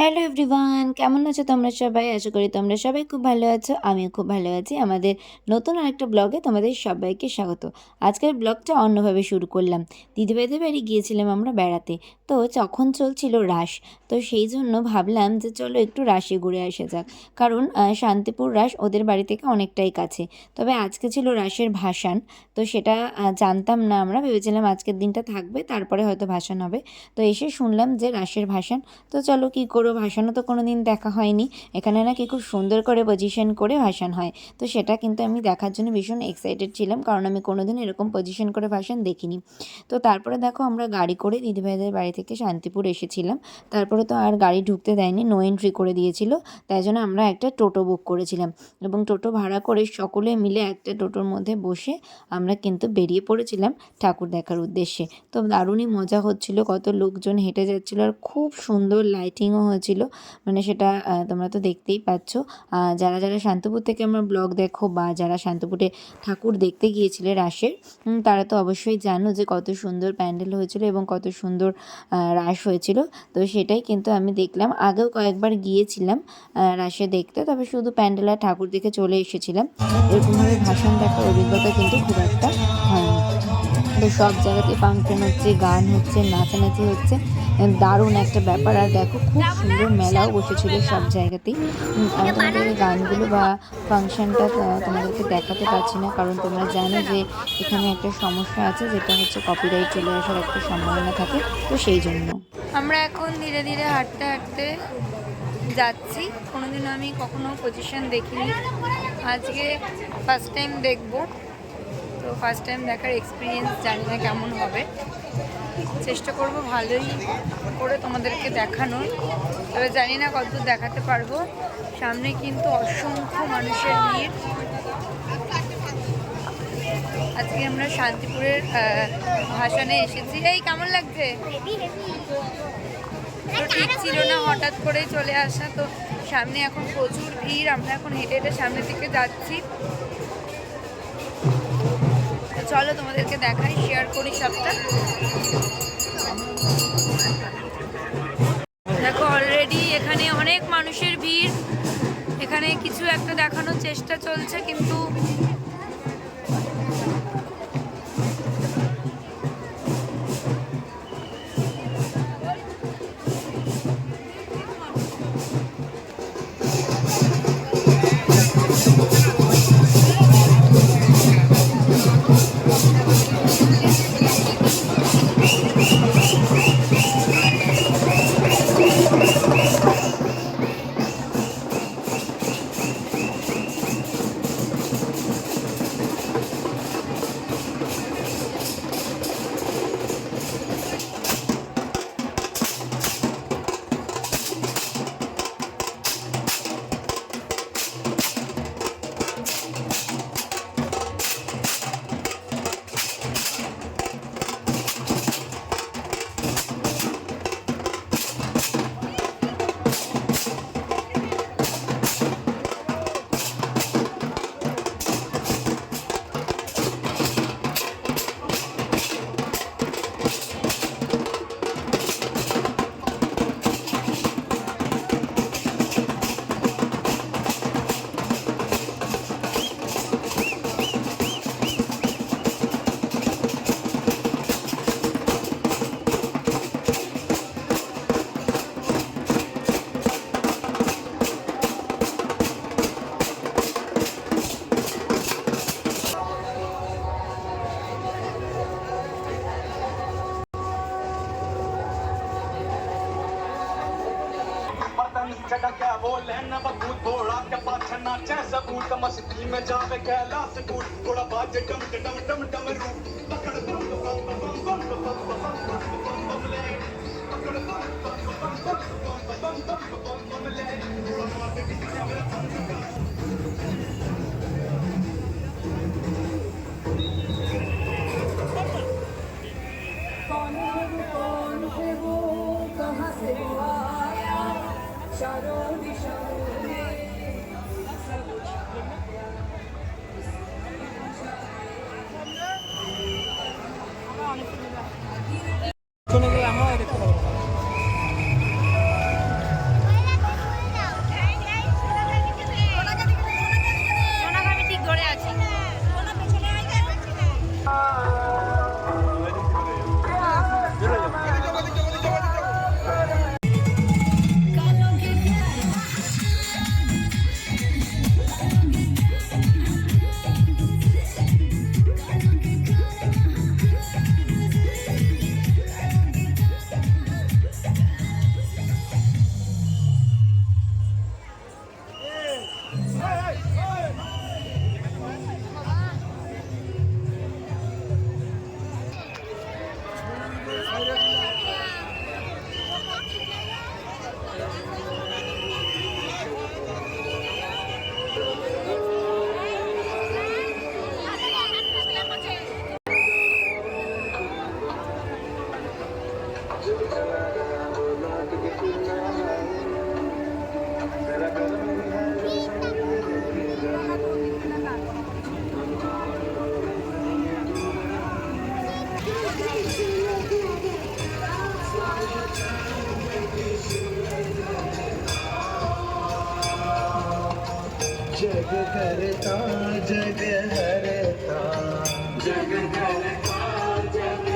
Hello everyone, কেমন আছো তোমরা সবাই? আশা করি তোমরা সবাই খুব ভালো আছো। আমিও খুব ভালো আছি। আমাদের নতুন আরেকটা ব্লগে তোমাদের সবাইকে স্বাগত। আজকের ব্লগটা অন্যভাবে শুরু করলাম। দিদিভাইদের বাড়ি গিয়েছিলাম আমরা বেড়াতে। তো তখন চলছিল রাস। তো সেই জন্য ভাবলাম যে চলো একটু রাসে ঘুরে আসা যাক। কারণ শান্তিপুর রাস ওদের বাড়ি থেকে অনেকটাই কাছে। তবে আজকে ছিল রাসের ভাসান। তো সেটা জানতাম না, আমরা ভেবেছিলাম আজকের দিনটা থাকবে, তারপরে হয়তো ভাসান হবে। তো এসে শুনলাম যে রাসের ভাসান। তো চলো কী করবো, ভাসানও তো কোনো দিন দেখা হয়নি। এখানে নাকি খুব সুন্দর করে পজিশন করে ভাসান হয়। তো সেটা কিন্তু আমি দেখার জন্য ভীষণ এক্সাইটেড ছিলাম, কারণ আমি কোনো দিন এরকম পজিশন করে ভাসান দেখিনি। তো তারপরে দেখো আমরা গাড়ি করে দিদিভাইদের বাড়ি থেকে শান্তিপুর এসেছিলাম। তারপরে তো আর গাড়ি ঢুকতে দেয়নি, নো এন্ট্রি করে দিয়েছিল। তাই জন্য আমরা একটা টোটো বুক করেছিলাম এবং টোটো ভাড়া করে সকলে মিলে একটা টোটোর মধ্যে বসে আমরা কিন্তু বেরিয়ে পড়েছিলাম ঠাকুর দেখার উদ্দেশ্যে। তো দারুণই মজা হচ্ছিল, কত লোকজন হেঁটে যাচ্ছিলো আর খুব সুন্দর লাইটিংও হয়েছিল। মানে সেটা তোমরা তো দেখতেই পাচ্ছ। যারা যারা শান্তিপুর থেকে আমার ব্লগ দেখো বা যারা শান্তিপুরে ঠাকুর দেখতে গিয়েছিলে রাসের, তারা তো অবশ্যই জানো যে কত সুন্দর প্যান্ডেল হয়েছিল এবং কত সুন্দর রাস হয়েছিল। তো সেটাই কিন্তু আমি দেখলাম। আগেও কয়েকবার গিয়েছিলাম রাসে দেখতে, তবে শুধু প্যান্ডেল আর ঠাকুর দেখে চলে এসেছিলাম। এরকমভাবে ভাসান দেখার অভিজ্ঞতা কিন্তু খুব একটা হয়নি। তো সব জায়গাতে ফাংশন হচ্ছে, গান হচ্ছে, নাচানাচি হচ্ছে, দারুণ একটা ব্যাপার। আর দেখো খুব সুন্দর মেলাও বসেছিল সব জায়গাতেই। আমি তোমাদের এই গানগুলো বা ফাংশনটা তোমাদেরকে দেখাতে পারছি না, কারণ তোমরা জানো যে এখানে একটা সমস্যা আছে, যেটা হচ্ছে কপিরাইট চলে আসার একটা সম্ভাবনা থাকে। তো সেই জন্য আমরা এখন ধীরে ধীরে হাঁটতে হাঁটতে যাচ্ছি। কোনোদিনও আমি কখনো পজিশন দেখিনি, আজকে ফার্স্ট টাইম দেখব। তো ফার্স্ট টাইম দেখার এক্সপিরিয়েন্স জানি না কেমন হবে, চেষ্টা করব ভালোই করে তোমাদেরকে দেখানোর। তবে জানি না কতদূর দেখাতে পারবো। সামনে কিন্তু অসংখ্য মানুষের ভিড়। আজকে আমরা শান্তিপুরের ভাসানে এসেছি। এই কেমন লাগছে? তো ঠিক ছিল না, হঠাৎ করেই চলে আসা। তো সামনে এখন প্রচুর ভিড়, আমরা এখন হেঁটে হেঁটে সামনের দিকে যাচ্ছি। চলো তোমাদেরকে দেখাই, শেয়ার করি সবটা। দেখো অলরেডি এখানে অনেক মানুষের ভিড়। এখানে কিছু একটা দেখানোর চেষ্টা চলছে, কিন্তু चढ़ा क्या वो लहना बबूत थोड़ा क्या पाछा नाचे सबूत मस्ती में जावे कैलाश कूद थोड़ा बाज डम डम डम डम रूप पकड़ बम बम बम बम बम बम ले पकड़ बम बम बम बम बम बम ले थोड़ा मार के मेरा कौन है वो कहां से आया चारों दिशाओं में जग करता जग हरता जग करता जग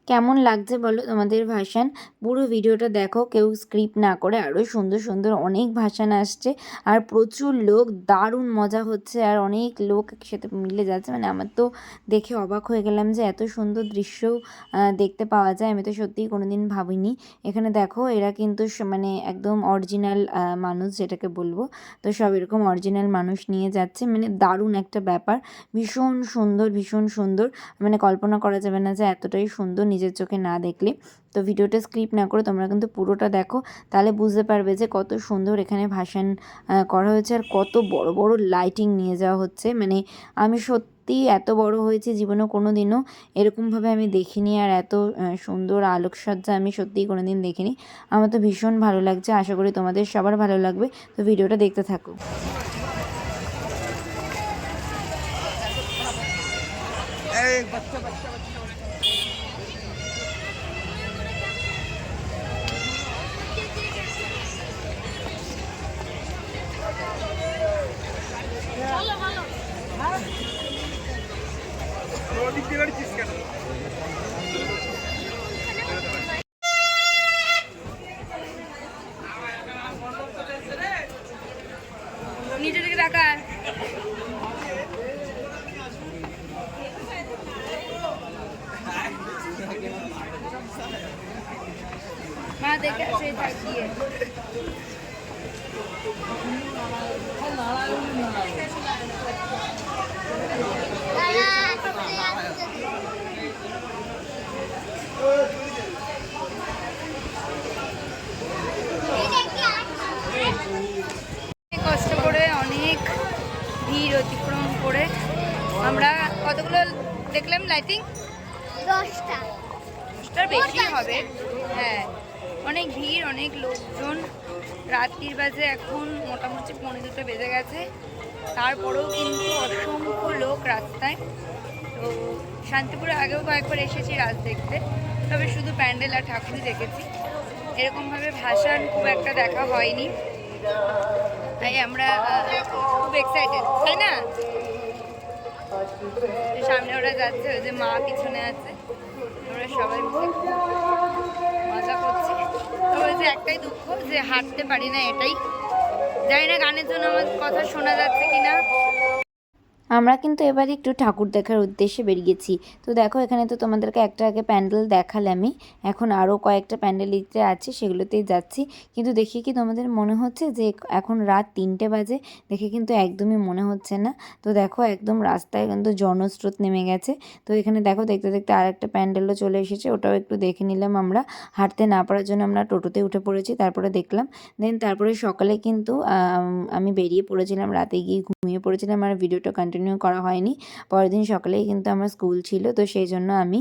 কেমন লাগছে বলো তোমাদের ভাসান? পুরো ভিডিওটা দেখো, কেউ স্ক্রিপ্ট না করে। আরও সুন্দর সুন্দর অনেক ভাসান আসছে আর প্রচুর লোক, দারুণ মজা হচ্ছে আর অনেক লোক একসাথে মিলে যাচ্ছে। মানে আমার তো দেখে অবাক হয়ে গেলাম যে এত সুন্দর দৃশ্য দেখতে পাওয়া যায়। আমি তো সত্যিই কোনোদিন ভাবিনি। এখানে দেখো এরা কিন্তু মানে একদম অরিজিনাল মানুষ যেটাকে বলবো, তো সব এরকম অরিজিনাল মানুষ নিয়ে যাচ্ছে। মানে দারুণ একটা ব্যাপার, ভীষণ সুন্দর ভীষণ সুন্দর। মানে কল্পনা করা যাবে না যে এতটাই সুন্দর নিজের চোখে না দেখলে। তো ভিডিওটা স্ক্রিপ্ট না করে তোমরা কিন্তু পুরোটা দেখো, তাহলে বুঝতে পারবে যে কত সুন্দর এখানে ভাসান করা হয়েছে আর কত বড় বড় লাইটিং নিয়ে যাওয়া হচ্ছে। মানে আমি সত্যি এত বড় হয়েছে জীবনে কোনো দিনও এরকমভাবে আমি দেখিনি, আর এত সুন্দর আলোকসজ্জা আমি সত্যিই কোনো দিন দেখিনি। আমার তো ভীষণ ভালো লাগছে, আশা করি তোমাদের সবার ভালো লাগবে। তো ভিডিওটা দেখতে থাকো। নিচে থেকে টাকা মা দেখে সেই থাকিয়ে কষ্ট করে অনেক ভিড় রাত্রির বাজে এখন মোটামুটি 1:45 বেজে গেছে, তারপরেও কিন্তু অসংখ্য লোক রাস্তায়। তো শান্তিপুরে আগেও কয়েকবার এসেছি রাত দেখতে, তবে শুধু প্যান্ডেল আর ঠাকুরই দেখেছি, এরকমভাবে ভাসান খুব একটা দেখা হয়নি। তাই আমরা খুব এক্সাইটেড, তাই না? সামনে ওরা যাচ্ছে, ওই যে মা পিছনে আছে, আমরা সবাই মিলে মজা করছি। তো ওই যে একটাই দুঃখ যে হাঁটতে পারি না, এটাই। জানি না গানের জন্য আমার কথা শোনা যাচ্ছে কিনা। আমরা কিন্তু এবারে একটু ঠাকুর দেখার উদ্দেশ্যে বেরিয়েছি। তো দেখো এখানে তো তোমাদেরকে একটা আগে প্যান্ডেল দেখালামই, এখন আরও কয়েকটা প্যান্ডেল দিতে আছে, সেগুলোতেই যাচ্ছি। কিন্তু দেখে কি তোমাদের মনে হচ্ছে যে এখন রাত 3টে বাজে? দেখে কিন্তু একদমই মনে হচ্ছে না। তো দেখো একদম রাস্তায় কিন্তু জনস্রোত নেমে গেছে। তো এখানে দেখো দেখতে দেখতে আর একটা প্যান্ডেলও চলে এসেছে, ওটাও একটু দেখে নিলাম আমরা। হাঁটতে না পারার জন্য আমরা টোটোতে উঠে পড়েছি, তারপরে দেখলাম। তারপরে সকালে কিন্তু আমি বেরিয়ে পড়েছিলাম, রাতে গিয়ে ঘুমিয়ে পড়েছিলাম, আর ভিডিওটা কন্টিনিউ করা হয়নি। পরের দিন সকালেই কিন্তু আমার স্কুল ছিল, তো সেই জন্য আমি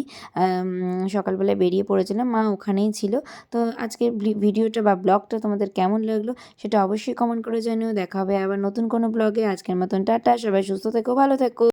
সকালবেলায় বেরিয়ে পড়েছিলাম, মা ওখানেই ছিল। তো আজকের ভিডিওটা বা ব্লগটা তোমাদের কেমন লাগলো সেটা অবশ্যই কমেন্ট করে জানিও। দেখা হবে আবার নতুন কোনো ব্লগে। আজকের মতন টাটা, সবাই সুস্থ থেকো, ভালো থেকো।